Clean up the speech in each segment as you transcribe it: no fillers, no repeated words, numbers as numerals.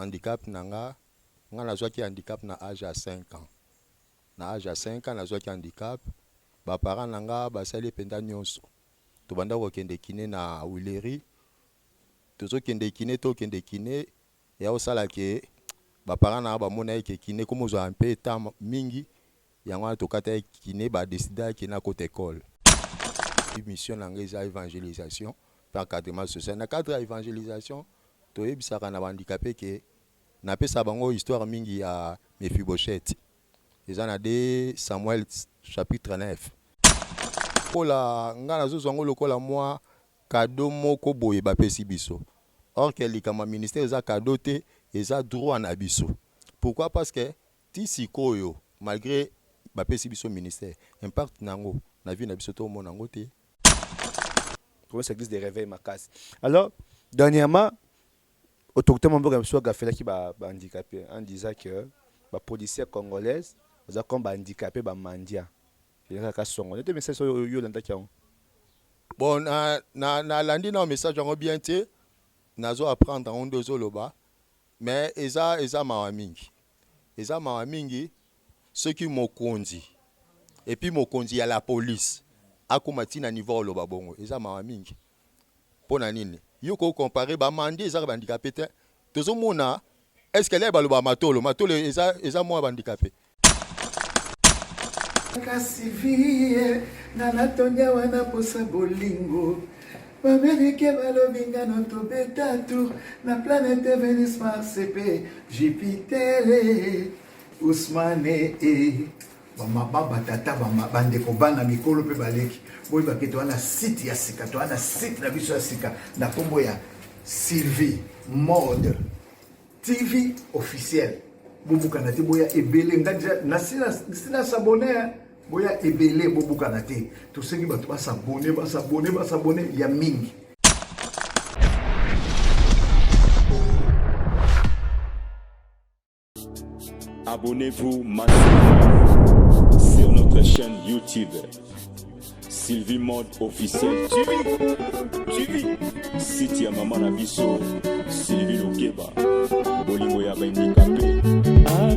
handicap nanga nazwaki handicap na âge à 5 ans. Na âge à 5 ans nazwaki handicap. Ba parents nanga basali penda nyonso. To banda kokende kiné na Wileri. Tozo kende kiné to kende kiné ya osala ke ba parents na ba mona ke kiné comme zo un peu temps mingi yango to kata kiné ba décider ki na côté école. Mission nanga eza évangélisation par cadre social. Na cadre évangélisation to yebisaka na handicapé ke na pesa bango histoire mingi ya Mephibosheth. Eza na de Samuel chapitre 9. Kola ngana zo zongo lokola moi cadeau moko boye ba pesi biso. Or que likama ministère eza cadeau te eza droit na biso. Pourquoi? Parce que ti sikoyo malgré ba pesi biso ministère impact nango na vie na biso to mona ngo te. Comment ça existe des réveils makasi. Alors dernièrement autorité membre de soit gafela qui ba handicapé en disant que ba policier congolaise za comme ba handicapé ba mandia. Il y a ka songo. Des messages yo landa kiao. Bon na landi na message ngo bien te nazo apprendre en deux loba mais eza mawa mingi. Eza mawa mingi ceux qui mokonzi et puis mokonzi ya la police akomati na niveau loba bongo eza mawa mingi. Pona nini? Yo ko comparer ba mandi eza ba handicapé te. Tozo mona est-ce que les baloba matolo eza mo ba handicapé. Kasivie na natonya wana posa bolingo bamelike balobinga noto betatu na planète Vénus Mars pe Jupiter Ousmane bamababa tata bandeko bana mikolo pe baleki boyi baketo wana site ya sika to wana site na biso ya sika na kombo ya Sylvie Mode TV officiel bobuka te boya ebele nganja na sina s'abonner boya ebele bobuka te to sengi bato ba s'abonner ya mingi. Abonnez-vous massivement sur notre chaîne YouTube Sylvie Mode officiel TV. Site ya Maman na biso Sylvie Lokeba bolingo ya handicapé.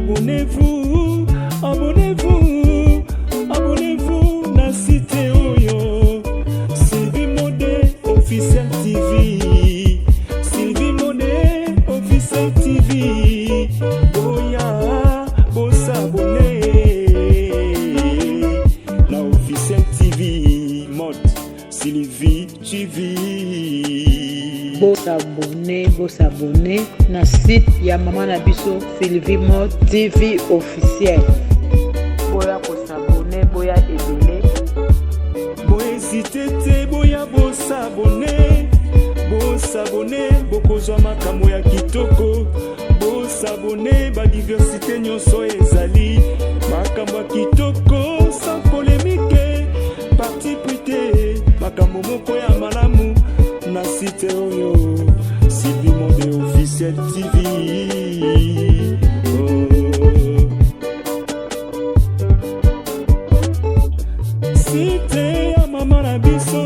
Abonnez-vous na site oyo Sylvie Mode officiel TV. Sylvie Mode officiel TV. Boya bossa abonné na officiel TV Mode Sylvie TV. S'abonner na site ya Maman na biso Sylvie Mode TV officiel. Boya ko s'abonner boya ebele. Boya hésiter te boya s'abonner bokozwa makambo ya kitoko. S'abonner ba diversité nyonso ezali makambo ya kitoko sans polémique parti prité makambo moko ya malamu na site oyo Sylvie Mode officiel TV. Site ya Maman na biso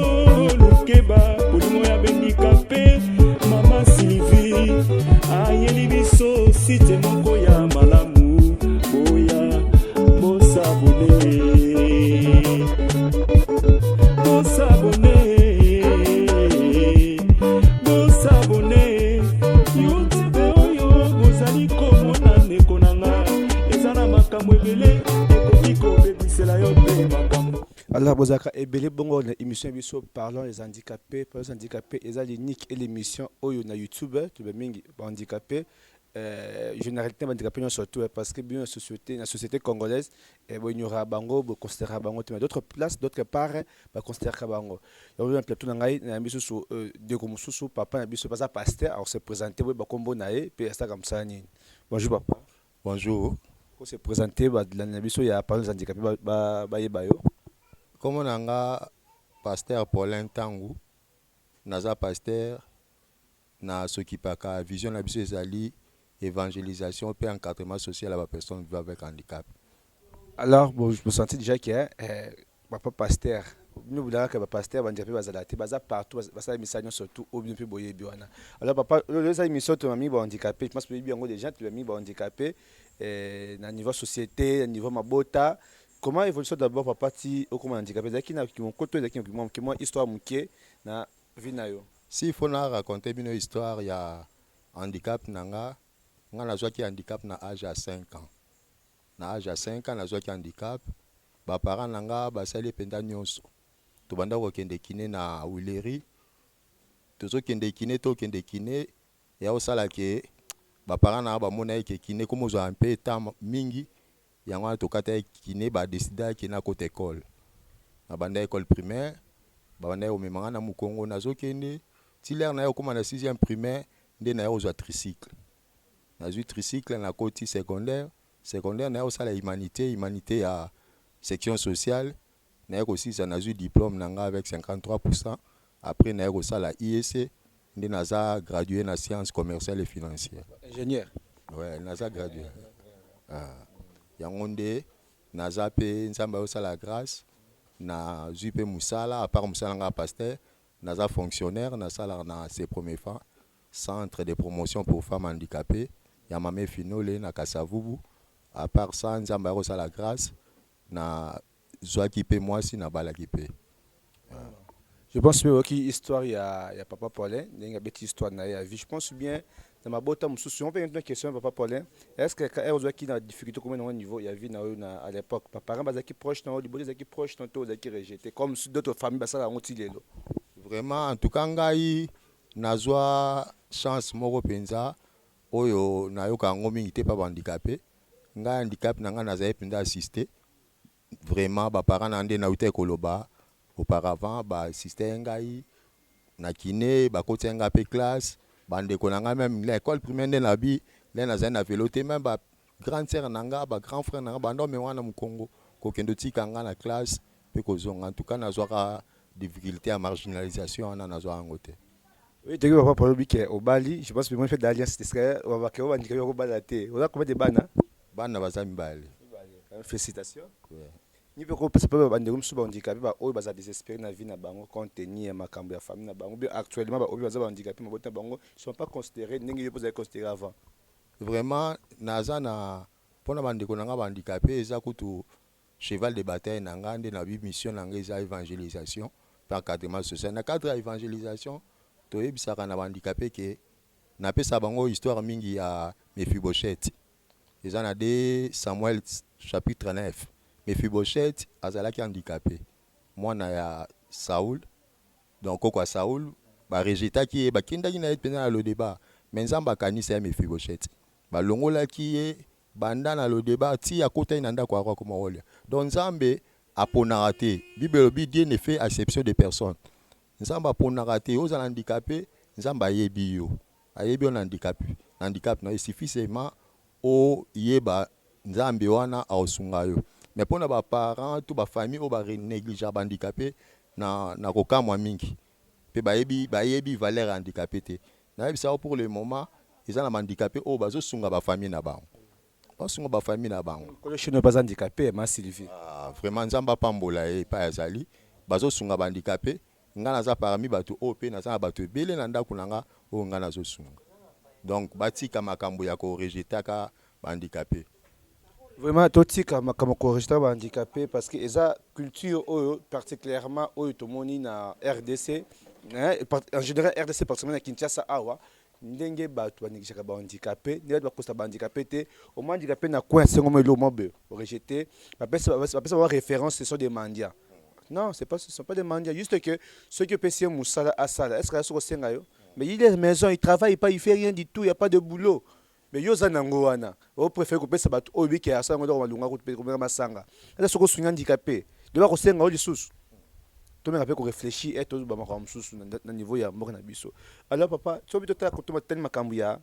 Lokeba bolingo ya handicapé Mama Sylvie ayeli biso site moko ya malamu boya bosabone YouTube oyo bozali komona ndeko nanga eza na makambo ebele ekoki kobebisela yo mpe makambo. Alors bozaka ebele bongo na émission biso parlons les handicapés. Pour les handicapés eza l'unique et l'émission oyo na YouTube to be mingi ba handicapés généralité handicapés surtout parce que bien la société congolaise il y aura bango bo considérer bango mais d'autres places d'autres part ba considérer bango il y a un plateau na ngai na biso so de comme sous papa na biso pas pasteur alors se présenter ba kombo nae pe ça comme ça ni. Bonjour papa. Bonjour. Ko se présenter ba na biso ya parlons les handicapés ba yeba yo. Comme nanga pasteur Paulin Tangu naza pasteur na s'occupaka vision na biso ezali évangélisation et encadrement social à la personne vivant avec handicap. Alors, bon, je me sentais déjà que papa pasteur nous voulons que pasteur handicapé bazalati baza partout basa émission surtout au bien plus boyer biwana. Alors papa les émissions tu mis handicapé, je pense que bien des gens tu mis handicapé na niveau société, na niveau mabota. Comment évolution d'abord papa ti au comment handicapé zaki na ki mon côté zaki ki moi histoire muké na vie na yo. Si faut na raconter une histoire ya handicap nanga nga zwa ki handicap na âge à 5 ans. Na âge à 5 ans na zwa ki handicap ba parents nanga basali penda nyonso. To banda ko kende kiné na Wileri. Tozo kende kiné to kende kiné ya osala ke ba parents na ba mona ke kiné comme zo un peu temps mingi yango to kata kiné ba décider ki na côté école. Na banda école primaire ba banda o memanga na Mukongo na zo kende ti l'air na yo comme na 6e primaire nde na yo zo tricycle. Na zo tricycle na côté secondaire na yo sala humanité à section sociale na yo aussi ça na eu diplôme nanga avec 53%. Après na yo sala IEC nde naza gradué na sciences commerciales et financières. Ingénieur. Ouais, naza gradué. Yango nde naza pe nzamba yo sala grâce na zui pe musala à part musala nga pasteur naza fonctionnaire na sala na ses premiers fois centre de promotion pour femmes handicapées ya mame finole na Kasavubu. À part ça nzamba yo sala grâce na zwa ki pe moi si na bala ki pe. Je pense que qui histoire il y a papa Paulin, il y a petite histoire na ya vie. Je pense bien dans ma botte mususu on peut une question papa Paulin. Est-ce que quand on qui na difficulté comme au niveau il y a vie na à l'époque papa parents bazaki proche na au bazaki proche tantôt bazaki rejeté comme d'autres familles basala ngoti lelo. Vraiment en tout cas ngai nazwa chance moko penza oyo na yoka ngomi ite pa handicapé. Ngai handicap nanga naza penda assister. Vraiment ba parents na nde na uté koloba auparavant ba assister ngai na kiné ba kotenga pe classe bande konanga même l'école primaire nde na bi là na na véloté même ba grande sœur nanga ba grand frère nanga bando me wana Mukongo ko kendo tika nga na classe pe ko zonga en tout cas na zwa difficulté à marginalisation na zwa ngote. Oui, tu vois papa Paulin au Bali, je pense que moi fait d'alliance c'est que on va que on handicapé au Balaté. On a combien de bana? Bana bazami bali. Félicitations. Ni pe ko pesa pa bande comme souvent handicapé ba oyo baza désespéré na vie na bango contenir makambo ya famille na bango bien actuellement ba oyo baza handicapé mabota bango ils sont pas considérés ndenge yo poser considéré avant. Vraiment naza na pona bande ko nanga handicapé eza kutu cheval de bataille nanga nde na bi mission nanga eza évangélisation par cadre social na cadre évangélisation to yebisaka na handicapé ke na pesa bango histoire mingi ya Mephibosheth. Eza na de Samuel chapitre 9. Mephibosheth azalaki handicapé. Mwana ya Saoul. Donc kwa Saoul ba rejetaki ba kindaki na pena na le débat. Mais nzamba kanisa ya Mephibosheth. Ba longolaki ye banda na le débat ti akota inanda kwa roi comme rôle. Donc nzambe aponaka te. Bible bi Dieu ne fait acception de personne. Nzamba aponaka te aux handicapés, nzamba yebi yo. Ayebi on handicapé. Handicap na suffisamment o yeba nzambe wana aosunga yo. Mais pour nos parents, tout ba famille, on va négliger handicapé na kokamwa mingi. Pe bayebi valeur handicapé te. Na ça pour le moment, ils ont handicapé o bazo sunga ba famille na bango. Ba sunga ba famille na bango. Ko je ne pas handicapé ma Sylvie. Ah vraiment nzamba pambola e pa yazali. Bazo sunga ba handicapé, ngana za parmi bato o pe na za bato belé na ndako nanga o ngana zo sunga. Donc batika makambo ya ko rejeter ka handicapé. Vraiment totika makambo ko rejeter ba handicapé parce que eza culture oyo particulièrement oyo to moni na RDC en général RDC particulièrement na Kinshasa awa ndenge bato banigishaka ba handicapé ndenge ba kosta ba handicapé te au moins handicapé na coin sengo melo mobe rejeter ba pesa ba référence ce sont des mendiants. Non, ce sont pas des mendiants. Juste que ceux qui payent Moussala à Sala, est-ce que c'est ce que mais il est maison, il travaille pas, il fait rien du tout, il n'y a pas de boulot. Mais yo zanango wana, on préfère couper ça bateau obi qui a ça on doit lunga couper comme masanga. Est-ce que c'est handicapé? De voir que c'est un oli sous. Tout le monde peut réfléchir et tout ba makam sous na niveau ya moko na biso. Alors papa, tu as vu toi quand tu makambu ya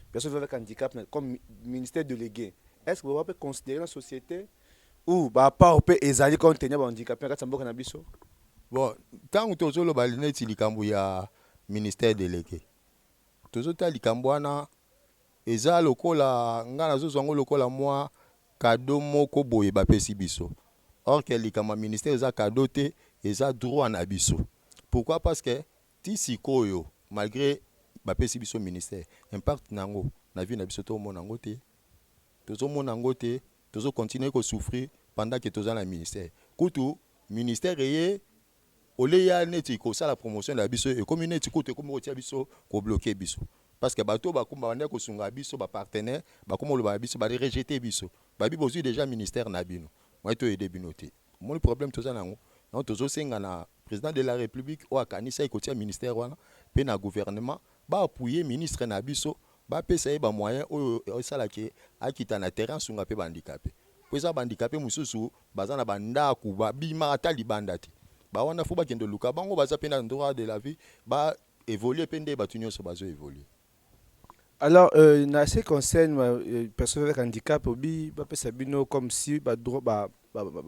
personne avec handicap comme ministère délégué. Est-ce que vous pouvez considérer la société ou ba pas on peut ezali contenir ba handicapé quand mboka na biso? Bon, tant que tu as le net likambu ya ministère délégué. Tozo ta likambu wana eza lokola ngana zo zongo lokola moi cadeau moko boye ba pesi biso. Or que le ministère eza cadeau te, eza droit na biso. Pourquoi? Parce que ti sikoyo malgré bapesi biso ministère, impact nango na vie na biso to mona ngo te. Tozo mona ngo te, tozo continuer ko souffrir pendant que toza na ministère. Kutu ministère eye ole ya neti ko sala promotion na biso et comme neti kutu comme otia biso ko bloquer biso. Parce que bato bakumba bande ko sunga biso ba partenaire bakoma lo ba biso ba rejeter biso. Babi bozu déjà ministère na bino. Moi to aider bino te. Mon problème toza nango. Non tozo senga na président de la République o akanisa ikotia ministère wana pe na gouvernement ba appuyer ministre na biso ba pesa ba moyen o sala ke akita na terrain sunga pe bandicapé. Kweza bandicapé mususu bazana banda ku ba bima ata libanda te. Ba wana fo ba kendo luka bango baza pe na droit de la vie ba évoluer pende ba tunyo so bazo évoluer. Alors, dans ce qui concerne les personnes avec handicap, on peut s'abîmer comme si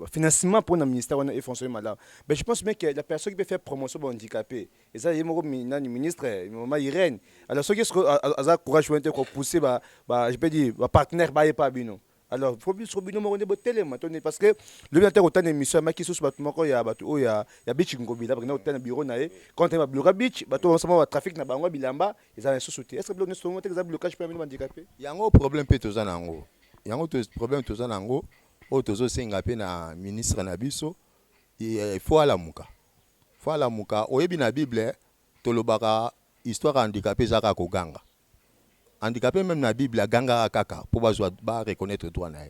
financement pour le ministère est fonctionné mal. Mais je pense bien que la personne qui peut faire promotion pour handicapé, et ça, il y a un ministre, maman Irène. Alors, ceux qui ont courage pour pousser, je peux dire, partenaire, pas bino. Alors, il faut bien sur bino moronde botele maintenant parce que le bien terre autant d'émissions mais qui sous bateau moko ya bateau ya beach ngobila parce que autant bureau na quand il va bloquer beach bateau ensemble trafic na bango bilamba ils ont sous-sauté. Est-ce que bloquer sur moment exemple blocage pour les handicapés? Yango problème pe toza nango. Yango problème toza nango o tozo senga pe na ministre na biso il faut ala muka. Faut ala muka oyebi na Bible tolobaka histoire handicapé zaka ko ganga. Handicapé même na Bible ganga kaka pour ba reconnaître droit na.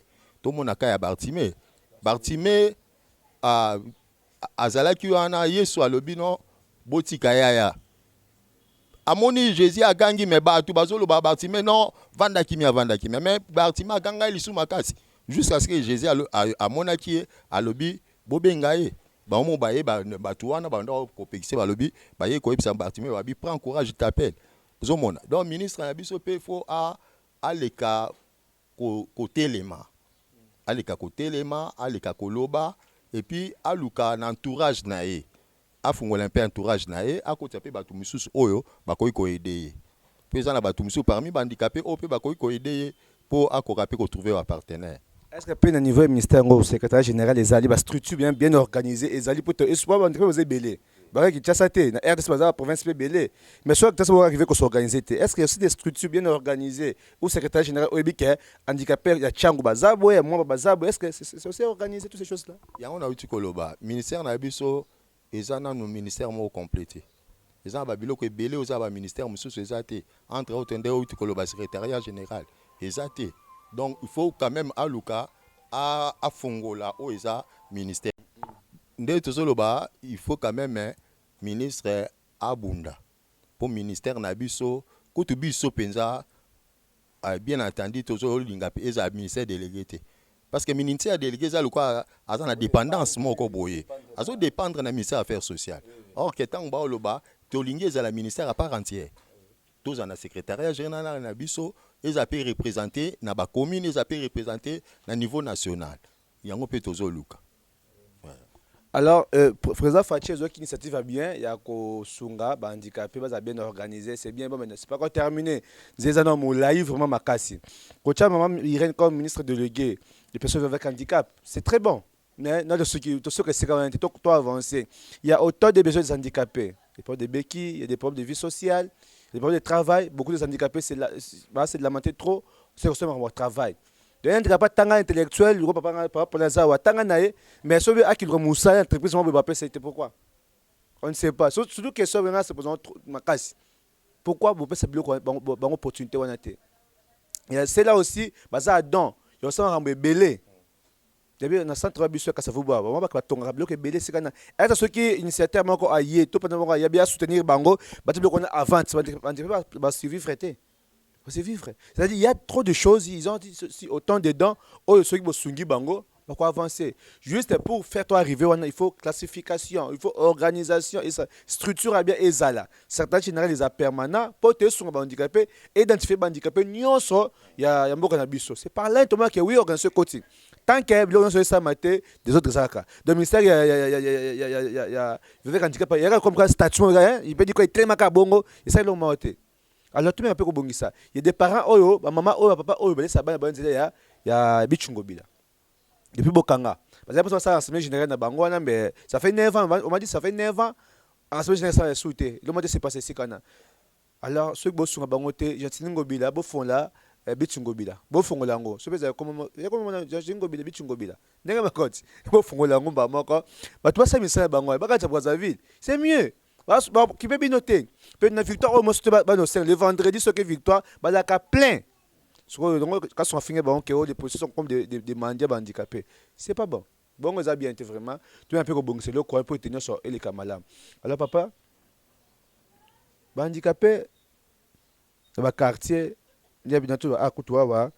To mona ka ya Bartimée. Bartimée azalaki wana Yesu alobi no botika yaya. Amoni Jésus agangi me batu bazolo ba Bartimée non vanda kimia mais Bartimée ganga lisu makasi jusqu'à ce que Jésus amonaki alobi bobenga ye. Ba mo baye batu wana banda ko pekise balobi baye ko epsa Bartimée babi prends courage je t'appelle. Donc, le ministre a dit qu'il faut aller côté l'élément. Aller côté l'élément, aller koloba, et puis aller un entourage naé. A fongolin un entourage naé, à côté de Batumusus Oyo, Bakoy ko aider. Puis on a Batumusu parmi handicapés, Ope Bakoy ko aider pour accoraper qu'on trouver un partenaire. Est-ce que au niveau du ministère, au secrétaire général, les alliés, la structure bien organisée, les alliés pour te espoir, on dirait que vous êtes belé. Baraki Tchassate, na RDC Bazar, province belé. Mais soit que ça va arriver qu'on s'organise. Est-ce qu'il y a aussi des structures bien organisées au secrétaire général, au Ebike, handicapé, il y a Tchangou Bazabo, il y a moi Bazabo. Est-ce que c'est aussi organisé toutes ces choses-là? Il y a un outil Koloba. Ministère Nabiso, ils ont un ministère moins complété. Ils ont un babilo qui est belé aux ministères, monsieur, entre autres, un outil Koloba, secrétariat général. Ils ont été. Donc, il faut quand même à Luka, à Fongola, où ils ont ministère. Il faut quand même un ministre Abunda. Pour le ministère Nabiso, quand biso penza, bien entendu, toujours le ministère délégué. Parce que le ministère délégué, c'est a la dépendance, il dépendre du ministère des Affaires sociales. Or, que tant que tu as le ministère à part entière. Tous en secrétariat général Nabiso, ils ont pu représenter dans la commune, ils ont pu représenter au niveau national. Il y a un peu de Luka. Alors, président Fatih, une initiative va bien, il y a que Sunga, handicapé, bien organisé, c'est bien, bon, mais c'est pas encore terminé. J'ai un homme live vraiment makasi. Quand tu as maman Irène comme ministre délégué des personnes avec handicap, c'est très bon. Mais dans ce qui c'est quand même toi avancé, il y a autant de besoins des handicapés, des problèmes de béquilles, il y a des problèmes de vie sociale, des problèmes de travail. Beaucoup de handicapés, c'est de lamenter trop, c'est aussi un travail. De handicapé tanga intellectuel, le papa pour les awa tanga nae, mais celui à qui le moussa entreprise moi bapé c'était pourquoi? On ne sait pas. Surtout que ça maintenant c'est besoin ma casse. Pourquoi vous pouvez bloquer bonne opportunité on a été. Et c'est là aussi baza don, il y a ça rambe belé. Depuis dans centre biso ka savuba, on va pas tonga bloquer belé c'est kana. Et ce qui initiateur moko aye, tout pendant ya bien soutenir bango, ba bloquer on avant, va suivre frété. C'est vivre. C'est-à-dire il y a trop de choses, ils ont dit autant dedans, ceux qui vont sungi bango, pourquoi avancer? Juste pour faire toi arriver, il faut classification, il faut organisation et ça structure à bien et ça là. Certains généraux les a permanents pour te sur handicapé, identifier handicapé, nyonso il y a beaucoup d'abisso. C'est par là que oui organiser côté. Tant que l'on ça maté des autres zaka. Le ministère il y a handicapé, il y a comme ça statut, il peut dire qu'il est très macabongo et ça l'ont monté. Alors tout le monde peut rebondir ça. Il y a des parents oyo, maman oyo, papa oyo, ben ça va il y a bichungobila. Depuis Bokanga. parce que ça l'Assemblée générale na bango wana mais ça fait 9 ans on m'a dit ça fait 9 ans l'Assemblée générale ça sauté le m'a dit c'est passé ici kana alors ceux qui bossent sur bango te jatingo bila bo fond là bitungo bila bo fongo lango so peza comme jatingo bila bitungo bila ndenge bakoti bo fongo lango ba moko ba toi ça misala bango ba ka Brazzaville c'est mieux qui peut bien noter peut na victoire au moins le vendredi ce que victoire ba la ka plein quand on finit les positions comme des mendiants handicapés c'est pas bon bon ça bien été vraiment tu un peu bon c'est le coin pour tenir sur les kamalam alors papa handicapé dans le quartier il y a bien tout à Koutoua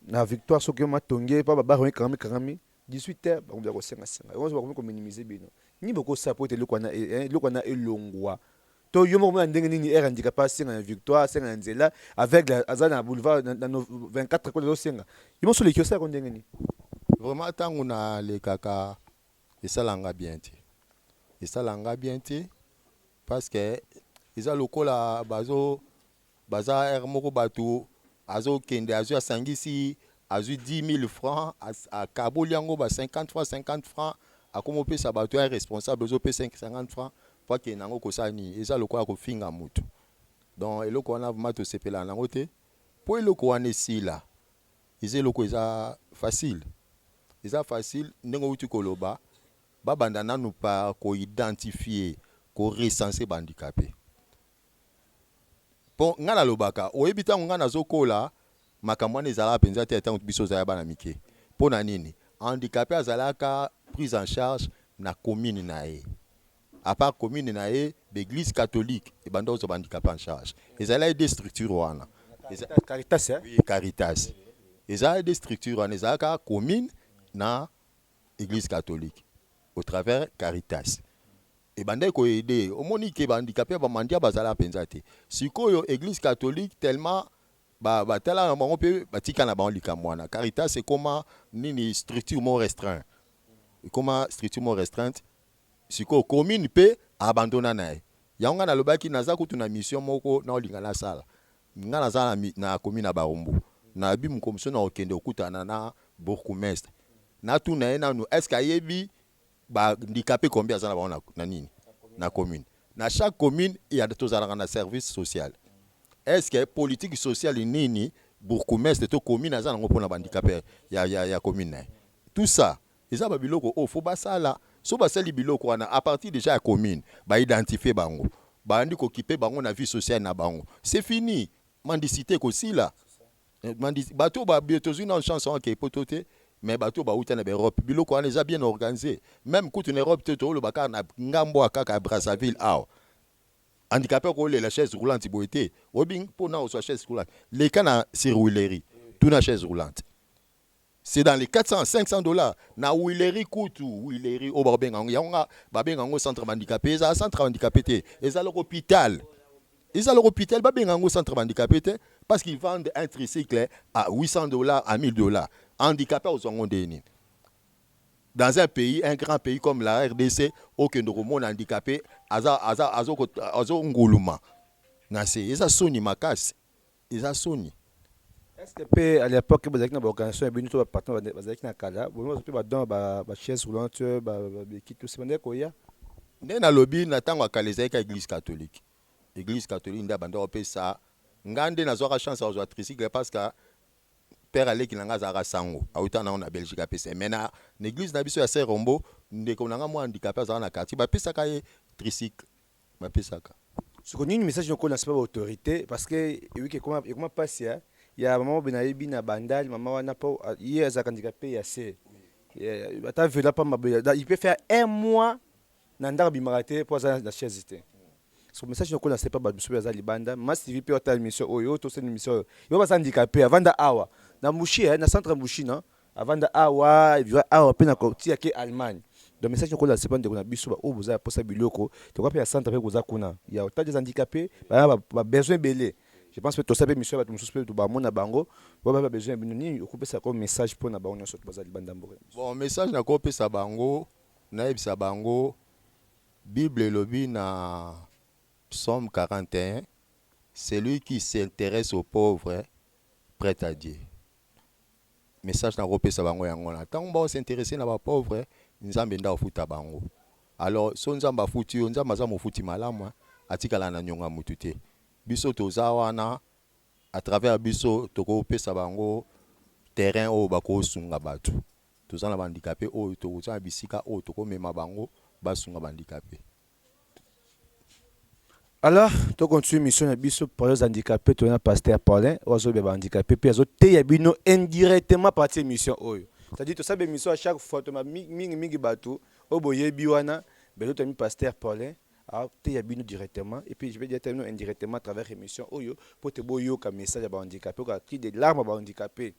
na victoire ce que m'a tongé pas ba karami 18h on doit on va minimiser bien ni beaucoup ça pour le qu'on a elongwa to yo mo ndenge nini er handicapé singa victoire singa nzela avec la azana boulevard dans 24 ko lo singa imo so le kiosa ko ndenge ni vraiment tangu na le kaka esalanga bien te parce que eza lokola baza er moko bato azo kende azo asangisi azo 10 000 francs à kaboli yango ba 50 francs akomo pesa bato ya responsable ozo pesa 50 francs pour que nango kosani eza lokola ko finga mutu donc eloko wana vraiment to sepela nango te po eloko wana esila eza eloko eza facile ndenge uti koloba babanda nanu pa ko identifier ko recenser bandicapé po ngana lobaka oyebi tango ngana zokola makambo wana ezala penza te tango biso za bana mike po na nini handicapé azalaka prise en charge na commune na ye à part commune na ye l'église catholique et bando zo handicapé en charge ezala des structures wana Caritas oui Caritas ezala des structures wana ezalaka commune na église catholique au travers Caritas et bande ko aider omoni ke handicapé ba mandia bazala penza te sikoyo église catholique tellement ba tala na bango pe batika na bango likamwana Caritas c'est comment nini structure mo restreinte comment structure mo restreinte sikoyo commune pe abandona na ye yango na lobaki naza kutu na mission moko na olinga na sala nga naza na commune na Barumbu na bi mu commission na okende okutana na bourgmestre na tu na ye nanu est-ce kayebi ba handicapé combien azana ba na nini na commune na chaque commune il y a des un service social est-ce que politique sociale nini bourgmestre to commune azana ngo pona ba handicapé ya commune tout ça eza ba biloko o fo basala so basali biloko wana à partir déjà ya commune ba identifier bango ba andi ko occuper bango na vie sociale na bango c'est fini mendicité ko sila bato ba bientôt une chanson qui est pototé mais bato ba uta na Europe biloko wana eza bien organisé même quand en Europe to lo baka na ngambo akaka Brazzaville aw handicapé ko la chaise roulante boité obing pona o chaise roulante les kana sirouillerie tout na chaise roulante c'est dans les 400-500 $. Na Willery kutu, Willery au Barbengang, yanga, Babengango centre handicapé, ça centre handicapé, et ça l'hôpital. Ils ont l'hôpital, Babengango centre handicapé, parce qu'ils vendent un tricycle à $800, à $1000. Handicapé aux Ongondéni. Dans un pays, un grand pays comme la RDC, aucun monde handicapé, azo nguluma. Nase, ils ont soni makas, ils ont soni. Est-ce que à l'époque vous avez une organisation et bien tout partenaire vous avez une kala vous avez pas dans ba chaise roulante ba qui tout c'est quoi ya na lobby na tango akaleza ka église catholique nda banda opesa ngande na zoka chance à tricycle parce que père Aleki nanga zara sango autant na Belgique apesa mais na l'église na biso ya Saint Rombo ndeko nanga mo handicapé za na quartier ba pesa ka tricycle ba pesa ka ce qu'on une message qu'on a pas autorité parce que oui que comment passer il y a maman benayebi na bandal maman wana po hier za handicapé ya c'est ata vela pas il peut faire un mois na ndar bimarate pour ça la chaise était ce message qu'on a pas ba biso za libanda mas TV pe ota mission oyo to c'est une mission yo ba handicapé avant da awa na mushi na centre mushi non avant da awa il va awa pe na côté ya ke Allemagne le message qu'on a c'est pas de na biso ba o boza pour ça biloko to quoi pe centre pe boza kuna il y a autant des handicapés ba besoin belé. Je pense que tout ça peut monsieur va tout suspect tout ba mona bango ba besoin binoni okupe ça comme message pour na bango nyonso to bazali bandambo bon message na ko pesa bango na ebisa bango Bible lobi na Psaume 41 celui qui s'intéresse aux pauvres prête à Dieu message na kopesa bango yango na ntango bao s'intéresser na bapauvre nzambe nda ofuta bango. Alors so nzambe afuti yo nzambe aza mofuti malamu atikala na nyonga mutu te. Biso toza wana à travers biso tokopesa bango terrain oyo bakosunga bato. Toza na bandikape oyo toza na bisika oyo tokomema bango basunga bandikape. Alors, tu continues mission na biso pour les handicapés, tu es un pasteur Paulin, ozo beba handicapé, puis azo te yabino indirectement partie mission oyo. C'est-à-dire tu sais mission à chaque fois tu ma mingi batou, oboye biwana, belo tu mis pasteur Paulin, a te yabino directement et puis je vais dire terminer indirectement à travers émission oyo pour te boyo comme message à handicapé, pour cri des larmes à handicapé.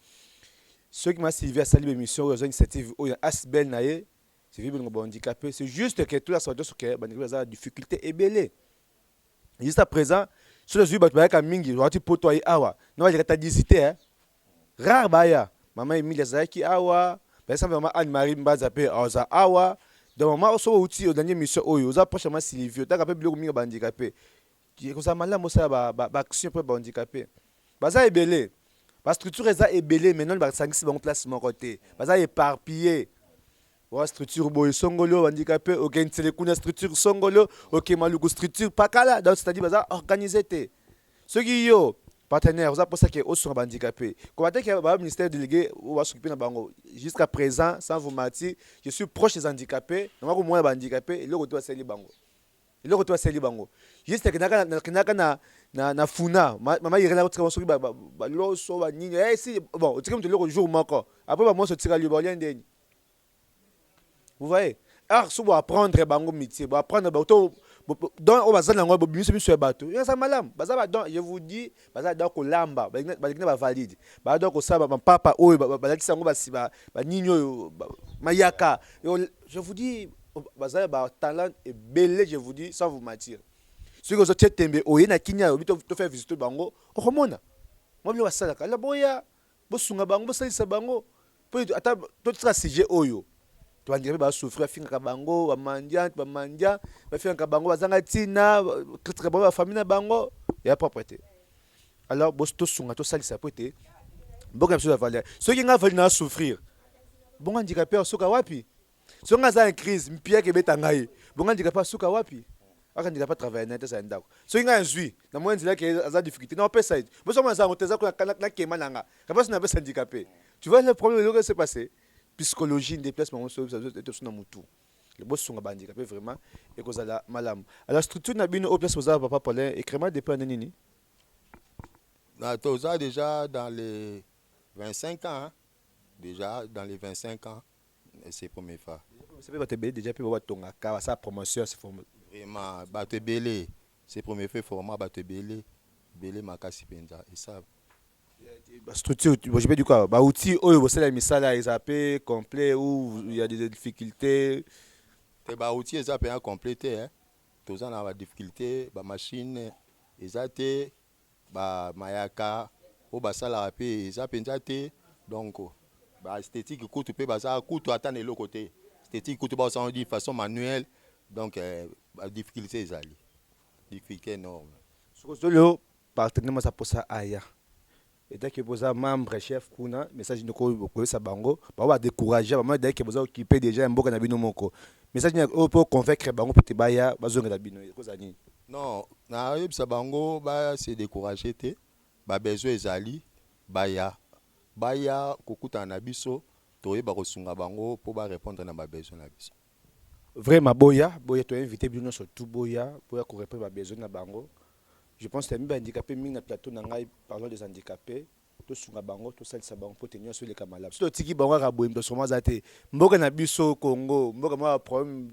Ceux qui m'a suivi à saluer mission oyo initiative oyo asbel naé, c'est vivre un handicapé, c'est juste que toute la sorte sur que bandicapé a difficulté et belé. Jusqu'à présent, sur les yeux, tu vas mingi, tu peux toi awa. Non, il y a ta visité, hein. Rare baya. Maman Emilia Zaki awa. Par exemple, maman Anne-Marie Mbazape awa awa. Donc maman aussi outil au dernier mission oyo. Oza prochainement Sylvio. T'as capé bloc mingi handicapé. Tu es comme ça malade, moi ça ba action pour handicapé. Baza ébélé. La structure est ébélée, mais non, ba sangisi ba place mon côté. Baza éparpillé. La structure boy songolo handicapé ok une structure songolo ok maluku structure pakala donc c'est-à-dire baza organisé té ceux qui yo partenaire ça pour ça que au sur handicapé comment dire que le ministère délégué ou va s'occuper na bango jusqu'à présent sans vous mentir je suis proche des handicapés normalement moi handicapé et le retour seli bango juste que na funa maman il là au sur ba lo so ba nini eh si bon tu comme tu le jour moko après ba moi se tira le bolien ndeni. Vous voyez? Alors, si vous apprendre bango métier, vous apprendre bateau, donc on va s'en aller, vous mieux sur bateau. Il y a ça malam. Baza donc je vous dis, baza donc kolamba, ba valide. Baza donc ça ba papa oyo ba lati sango ba siba, ba ninyo mayaka. Je vous dis, baza ba talent et belé, je vous dis sans vous mentir. Si vous êtes tembe oyo na kinya, vous to faire visiter bango, o komona. Moi bi wasala ka la boya, bo sunga bango, bo salisa bango. Pour ata to tra CG oyo. Tu vas dire que souffrir fin kabango ba mandia ba fin kabango bazanga tina kritika ba famille na bango ya propreté. Alors bosto sunga to salisa pote boka biso valeur ceux qui nga vali na souffrir bonga handicapé soka wapi ceux nga za en crise mpia ke betangai bonga handicapé soka wapi aka handicapé travailler na tesa ndako ceux qui nga nzui na moi ndila ke za difficulté na pesa it boso ma za ngoteza ko na kema nanga kapasi na pesa handicapé tu vois le problème le que s'est passé psychologie déplacement sur na mutu le boss sont handicapé vraiment et cause la malam alors structure na bino au place aux papa Paulin écrément dépend de nini na toza déjà dans les 25 ans hein? Déjà dans les 25 ans c'est première fois c'est pas tebe déjà puis tonga ka sa promotion c'est vraiment bato belé c'est première fois format bato belé makasi penza et ça structure je vais dire quoi bah outil oyo c'est la misala ezapé complet ou il y a des difficultés te ba outil ezapé incomplété hein toza na ba difficulté ba machine ezate ba mayaka o ba sala pe ezapé nzate donc ba esthétique kutu pe baza kutu atane le côté esthétique kutu ba ça dit façon manuelle donc ba difficulté ezali difficulté énorme solo partenaire ça pour ça aya et dès que vous êtes membre chef kuna message nous ko ça bango ba va décourager ba dès que vous êtes occupé déjà mboka na bino moko message ni pour convaincre bango pour te baya bazonga na bino ko za ni non na yebisa bango ba se décourager te ba besoin ezali baya kokuta na biso to yeba ko sunga bango pour ba répondre na ba besoin na biso vraiment boya to inviter bino surtout boya ko répondre ba besoin na bango. Je pense que les handicapés mis dans le plateau parlons des handicapés to sunga bango to salisa bango pour tenir sur les camarades so tiki bango raboim to soma zate mboka na biso Congo mboka ma problème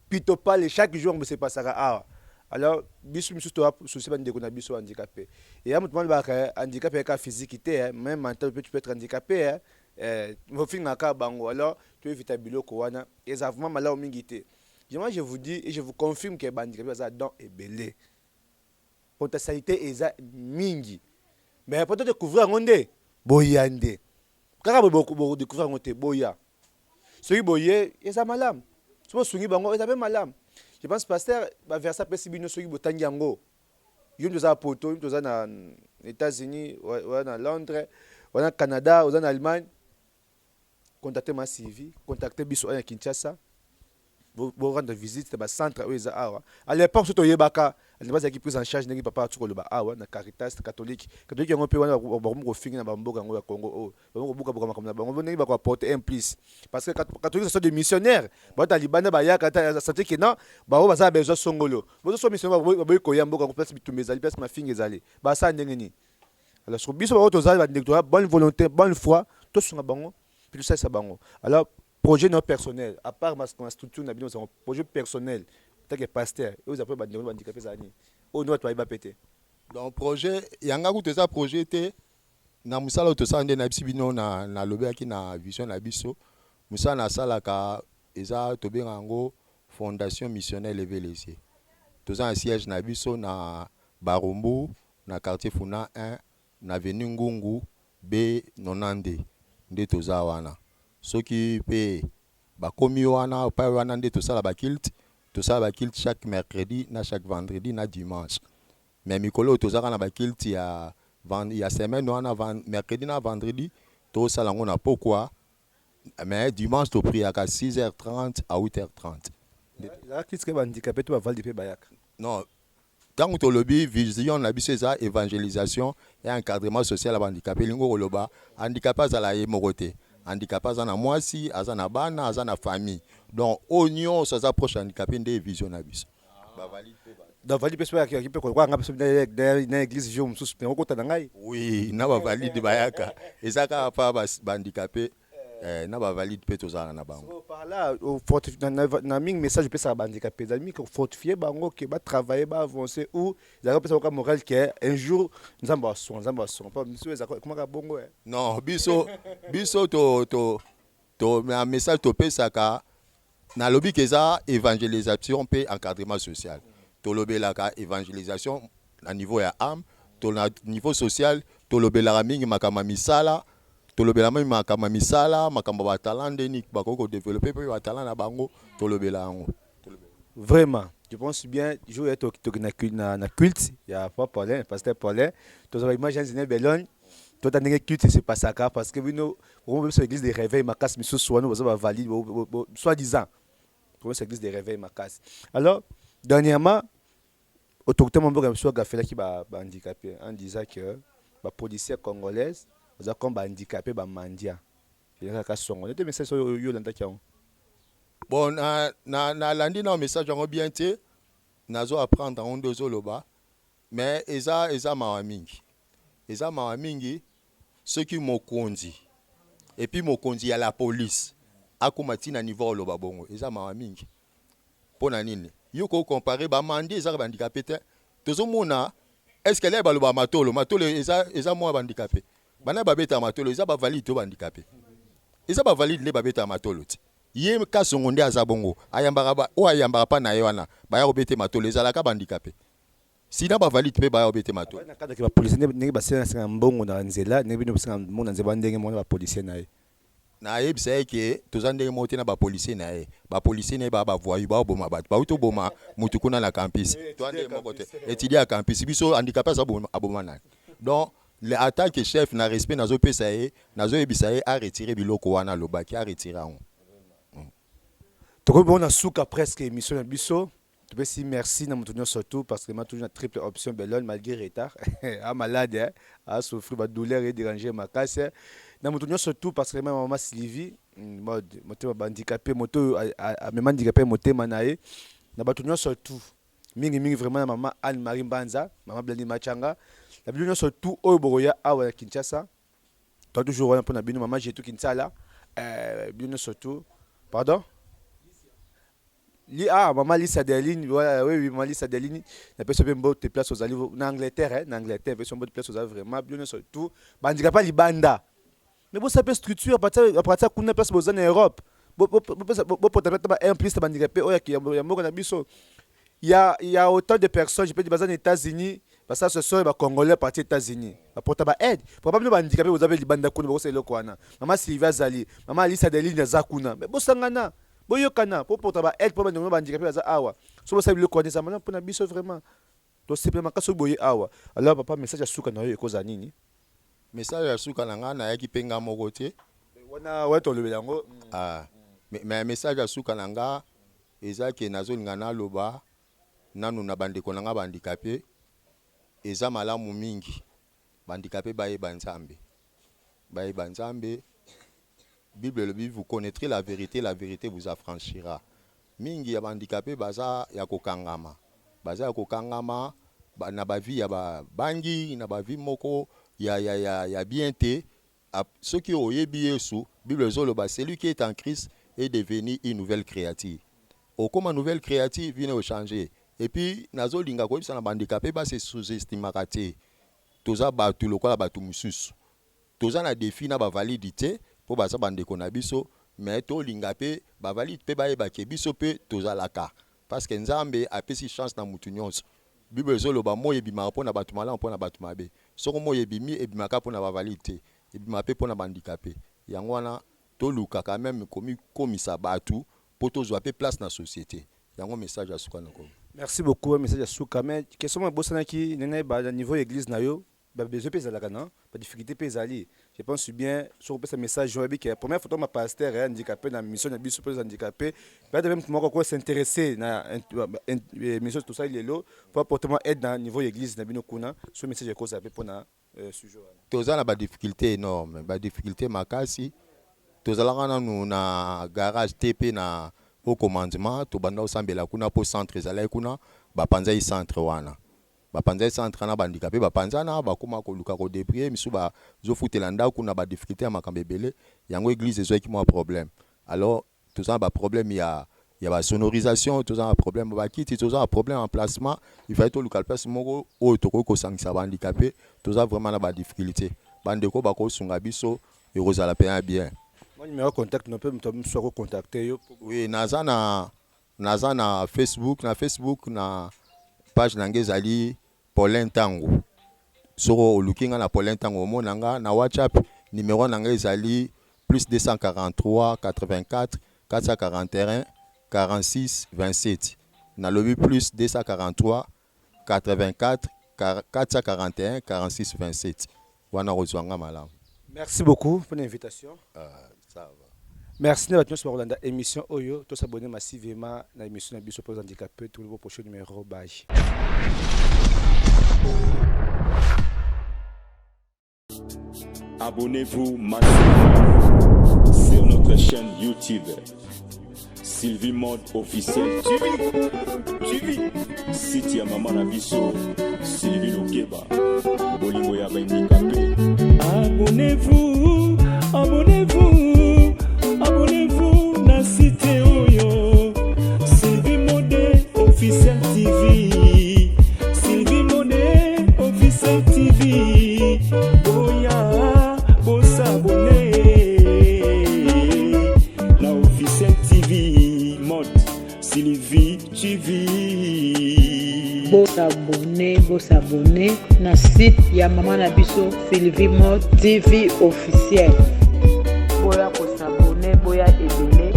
pito pas chaque jour me se passera ah alors biso to souci bande ko na biso handicapé et à mutuellement ba handicapé ka physique té même mental tu peux être handicapé mo finga ka bango alors tu éviter biloko wana exactement mala omingité je vous dis et je vous confirme que handicapé ça dans est belé potentialité eza mingi mais peut découvrir ngonde boyande kaka bo découvrir ngonde boya celui boye eza malam so sungi bango eza malam je pense pasteur ba versa pesi bino soki botangi yango yo ndoza poto ndoza na États-Unis ou na Londres ou na Canada ou na Allemagne contactez ma Sylvie, contactez biso à Kinshasa. Vous rendre visite dans le centre où ils sont. À l'époque, surtout Yebaka, elle n'est pas équipe prise en charge de papa tout le awa na Caritas catholique. Catholique on peut on finir na bamboka ngo Congo. On buka buka comme na bango on va apporter un plus parce que catholique sont des missionnaires. Ba talibana ba ya kata santé que non, ba ba za besoin songolo. Bo so missionnaire ba ko yamboka ko place bitumeza place ma fingi ezali. Ba sa ndengeni. Alors sur biso ba to za ba bonne volonté, bonne foi, tout sur bango, puis ça bango. Alors projet non personnel, à part ma structure, nous avons un projet personnel, tant que pasteur, et vous avez des handicapés, au noir, tu vas péter. Donc, projet, il y a un projet, na musala otosande na bisibino na lobeki na vision na biso musala na sala ka eza tobenga ngo fondation missionnaire Levelesier toza un siège na biso na Barumbu na quartier Funa 1 na avenue Ngungu B90 nde toza wana soki pe bakomi wana pa wana nde tosala ba kilt chaque mercredi na chaque vendredi na dimanche mais mikolo tozaka na ba kilt ya semaine wana mercredi na vendredi tosala ngo na pourquoi mais dimanche to prier à 6h30 à 8h30 la kilt ke handicapé to valide pe bayaka non tant que lobby vision na biso eza évangélisation et encadrement social à handicapé lingo loba handicapé azala ye mokote handicapé aza na mwasi aza na bana aza na famille donc oignon ça approche handicapé nde vision na biso ba valide pe donc valide pe qui peut quoi ngapso na église jo mususu pe okota na ngai oui na ba valide bayaka ezaka pa ba handicapé na ba valide pe tozala na bango par là na ming message pe ça handicapé zami ko fortifier bango ke ba travailler ba avancer ou zaka pe ça moral que un jour nzamba son pas monsieur ezaka comment ka bongo non biso to na message to pe saka na lobby keza évangélisation pe encadrement social to lobelaka évangélisation na niveau ya âme to na niveau social to lobelaka mingi makama misala to lobela mingi makama misala makamba ba talent denik bakoko développer pe ba talent na bango to lobela yango vraiment je pense bien je vais être na culte il y a pas Paulin pasteur Paulin to za image en Belon to ta ndenge culte c'est pas ça parce que nous on veut sur l'église des réveils ma casse miso soit nous va valide soit disant pour cette église des réveils ma casse alors dernièrement autorité mon boka soit gafela qui ba handicapé en disant que ba policier congolaise za comme ba handicapé ba mandia il y a ka songo des messages yo landa kiao bon na landi na message en bien té nazo apprendre en deux loba mais eza mawa mingi ceux qui mokonzi et puis mokonzi à la police akomati na niveau loba bongo eza mawa mingi pona nini yoko comparer ba mandi eza ba handicapé te tozomona est-ce qu'elle est ba loba matolo eza moi ba handicapé bana ba beta matolo eza ba valide to ba handicapé eza ba valide le ba beta matolo ti ye ka songonde aza bongo ayambaka pa na ye wana baya kobete matolo ezala ka ba handicapé sina ba valide pe baya kobete matolo na kada ke ba policier ne ba sena mbongo na nzela ne bino sena mbongo na nzela ndenge mona ba policier na ye na yebisa eke toza ndenge moko te na bapolisier na ye bapolisier na ye bavoyu baoboma bato bauti oboma mutu kuna na campus toa ndenge moko te étudie ya campus biso handicapé aza aboma nani donc en tant que chef na respect nazopesa ye nazoyebisa ye aretire biloko wana alobaki aretire yango tokobona suka presque émission na biso topesi merci na moto nyonso surtout parce que ma toujours na triple option Belon malgré retard a malade a souffrir ba douleur et déranger ma casse na moto nyonso surtout parce que maman Sylvie mode moto handicapé moto même handicapé motema na ye na bato nyonso surtout mingi vraiment na maman Anne Marie Mbanza maman Blandi Machanga la bino nyonso surtout oyo boroya awa Kinshasa toi toujours wana pona bino maman Jetou Kinsala bino surtout pardon maman Lisa Deline oui maman Lisa Deline na personne peut me te place aux alliés en Angleterre personne peut te place aux alliés vraiment bien surtout bandika pas libanda mais bon ça peut structure à partir kuna place besoin en Europe bon peut-être pas un plus bandika pe oya ki ya moko na biso il y a autant de personnes je peux dire aux États-Unis parce que ce sont les Congolais partis aux États-Unis apporter ba aide probablement bandika pe vous avez libanda kuna c'est le kwana maman Sylvia Zali maman Lisa Deline zakuna mais bon sangana boyokana pour ba aide pour ba handicapé aza awa so ba sabi le connaître maintenant pour na biso vraiment to simplement ka so boye awa alors papa message asuka na yo ekoza nini message asuka na nga na yaki penga moko te mais message asuka nanga eza ke nazolinga naloba nanu na bandeko nanga bandikape eza malamu mingi bandikape bayeba nzambe Bible le Bible, vous connaîtrez la vérité vous affranchira. Mingi ya bandikape baza ya kokangama na ba vie ya ba bangi na ba vie moko ya bien te. Ceux qui ont yebi Yesu, Bible zoloba, celui qui est en Christ est devenu une nouvelle créature. Comme une nouvelle créature vient au changer. Et puis nazolinga ko bisa na bandikape ba se sous-estimate. Toza ba tu lokola ba tu mususu. Toza na défi na ba validité pour baza bandeko na biso, mais to linga pe ba valide pe ba yeba ke biso pe toza laka. Parce que Nzambe a pesi chance na mutu nyonso. Bible zoloba moye bima po na batu mala po na batu mabe. Soko moye bimi e bimaka po na ba valide. Et bima pe po na bandikape. Yango wana to luka quand même komisa batu pour to zwa pe place na société. Yango message asuka nako. Merci beaucoup, message asuka. Mais question ma bossana ki nene ba niveau église na yo. Besoin pesa la kana pas difficulté pesa ali je pense bien sur ce message je que la première photo ma pasteur est handicapé dans mission de biso pour handicapé pas de même moi s'intéresser na mission tout ça il est là pour apporter aide dans niveau église na bino kuna ce message cause appel pour na sujet toza na ba difficulté énorme ba difficulté makasi tozala kana na garage TP na au commandement to banda osambela kuna po centre ezala kuna ba panza i centre wana bapanza centre na bandikape bapanza na bakoma ko luka ko débrouiller misu ba zo futela ndako na ba difficulté ya makambebele yango église ezo ki mo problème alors tout ça ba problème ya ba sonorisation tout ça un problème ba kiti tout ça un problème en placement il faut to luka place moko o to ko sangisa bandikape tout ça vraiment na ba difficulté bandeko ba ko sunga biso e rozala pe bien mon numéro contact non peut me soit contacter yo oui naza na Facebook na page nange ali Paulin Tango soro olukinga na Paulin Tango monanga na WhatsApp numéro nange ezali plus 243 84 441 46 27 na lobi plus 243 84 441 46 27 wana rozwanga malamu. Merci beaucoup pour l'invitation. Ça va. Merci de votre Rolanda émission Oyo. Tous s'abonner massivement à l'émission de Biso pour les handicapés. Tout le prochain numéro. Bye. Abonnez-vous massivement sur notre chaîne YouTube. Sylvie Mode officiel. TV. Site ya Maman na Biso. Sylvie Lokeba. Bolingo ya handicapé. Abonnez-vous. Abonnez-vous na site Oyo. Sylvie Mode officiel TV. Sylvie Mode officiel TV. Boya, boss abonné. Na officiel TV Mode Sylvie TV. Boss abonné na site ya Maman na Biso Sylvie Mode TV officiel. Boya kosabone boya ebele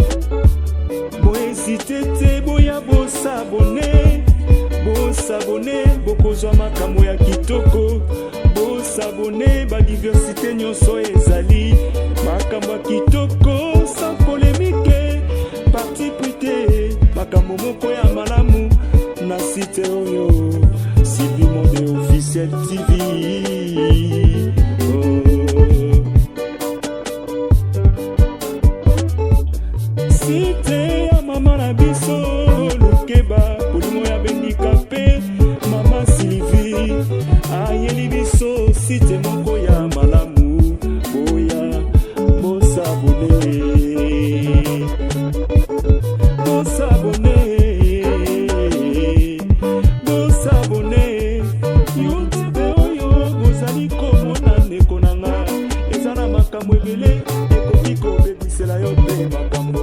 boya hésitete boya bosabone bokozwa makambo ya kitoko bosabone badiversité nyonso ezali makambo ya kitoko sans polémique parti prité makambo moko ya malamu na site oyo Sylvie Mode officiel TV. Site ya Maman na Biso Lokeba Polimo ya handicapé Mama Sylvie ayeli biso site moko ya malamu boya bosabone YouTube oyo bozali komona ndeko nanga eza na makambo ebele ekoki kobebisela yo pe makambo